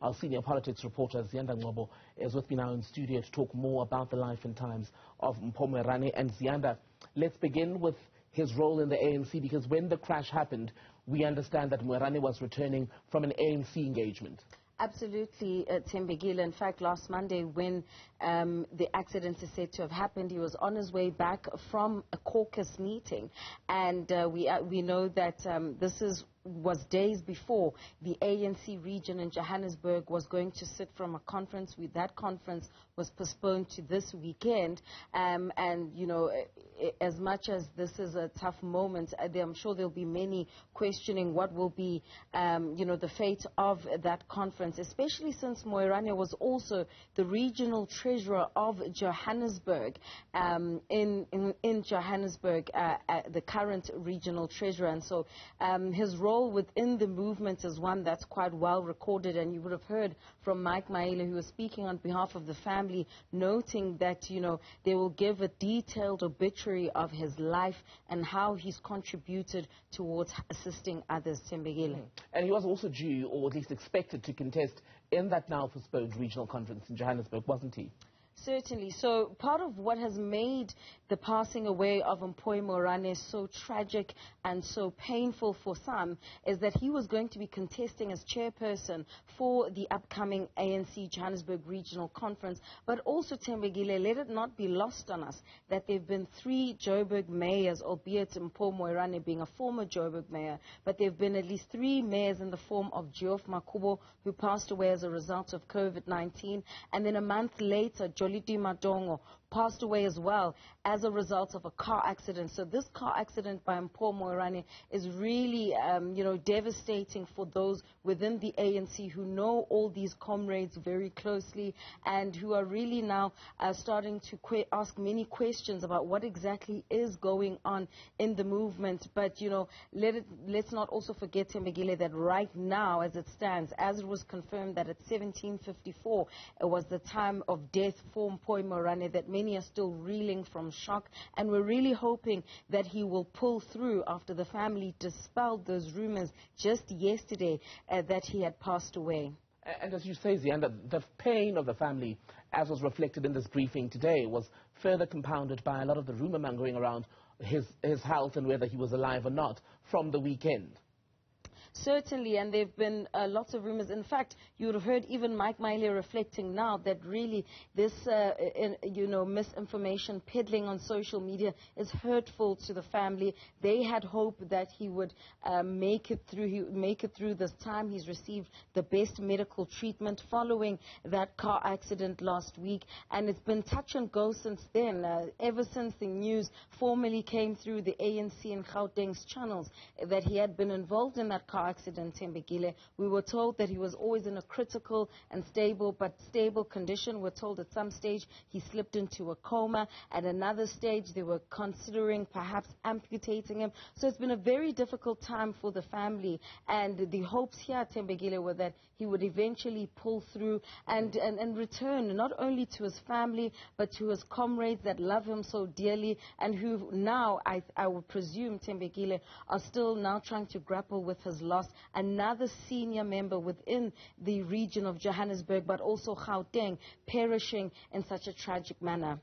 Our senior politics reporter, Ziyanda Ngcobo, is with me now in studio to talk more about the life and times of Moerane. And Ziyanda, let's begin with his role in the ANC, because when the crash happened, we understand that Moerane was returning from an ANC engagement. Absolutely, Thembekile. In fact, last Monday, when the accident is said to have happened, he was on his way back from a caucus meeting. And we know that was days before the ANC region in Johannesburg was going to sit from a conference. That conference was postponed to this weekend. And, you know, as much as this is a tough moment, I'm sure there'll be many questioning what will be, you know, the fate of that conference, especially since Moerane was also the regional treasurer of Johannesburg, in Johannesburg, the current regional treasurer. And so his role within the movement is one that's quite well recorded, and you would have heard from Mike Maile, who was speaking on behalf of the family, noting that, you know, they will give a detailed obituary of his life and how he's contributed towards assisting others. Thembekile. And he was also due, or at least expected, to contest in that now postponed regional conference in Johannesburg, wasn't he? Certainly. So part of what has made the passing away of Moerane so tragic and so painful for some is that he was going to be contesting as chairperson for the upcoming ANC Johannesburg Regional Conference. But also, Thembekile, let it not be lost on us that there have been 3 Joburg mayors, albeit Moerane being a former Joburg mayor, but there have been at least 3 mayors in the form of Ziyanda Ngcobo, who passed away as a result of COVID-19, and then a month later, Madongo passed away as well as a result of a car accident. So this car accident by Moerane is really, you know, devastating for those within the ANC who know all these comrades very closely and who are really now starting to ask many questions about what exactly is going on in the movement. But, you know, let's not also forget, Thembekile, that right now, as it stands, as it was confirmed that at 17:54 it was the time of death for Moerane, that many are still reeling from shock, and we're really hoping that he will pull through after the family dispelled those rumors just yesterday that he had passed away. And as you say, Ziyanda, the pain of the family, as was reflected in this briefing today, was further compounded by a lot of the rumor mongering around his health and whether he was alive or not from the weekend. Certainly, and there have been lots of rumors. In fact, you would have heard even Mike Maile reflecting now that really this, you know, misinformation peddling on social media is hurtful to the family. They had hoped that he would make it through this time. He's received the best medical treatment following that car accident last week, and it's been touch and go since then. Ever since the news formally came through the ANC and Gauteng's channels that he had been involved in that car accident, Thembekile, we were told that he was always in a critical and stable condition. We're told at some stage he slipped into a coma. At another stage, they were considering perhaps amputating him. So it's been a very difficult time for the family. And the hopes here, Thembekile, were that he would eventually pull through and return not only to his family, but to his comrades that love him so dearly and who now, I would presume, Thembekile, are still now trying to grapple with his lost another senior member within the region of Johannesburg, but also Gauteng, perishing in such a tragic manner.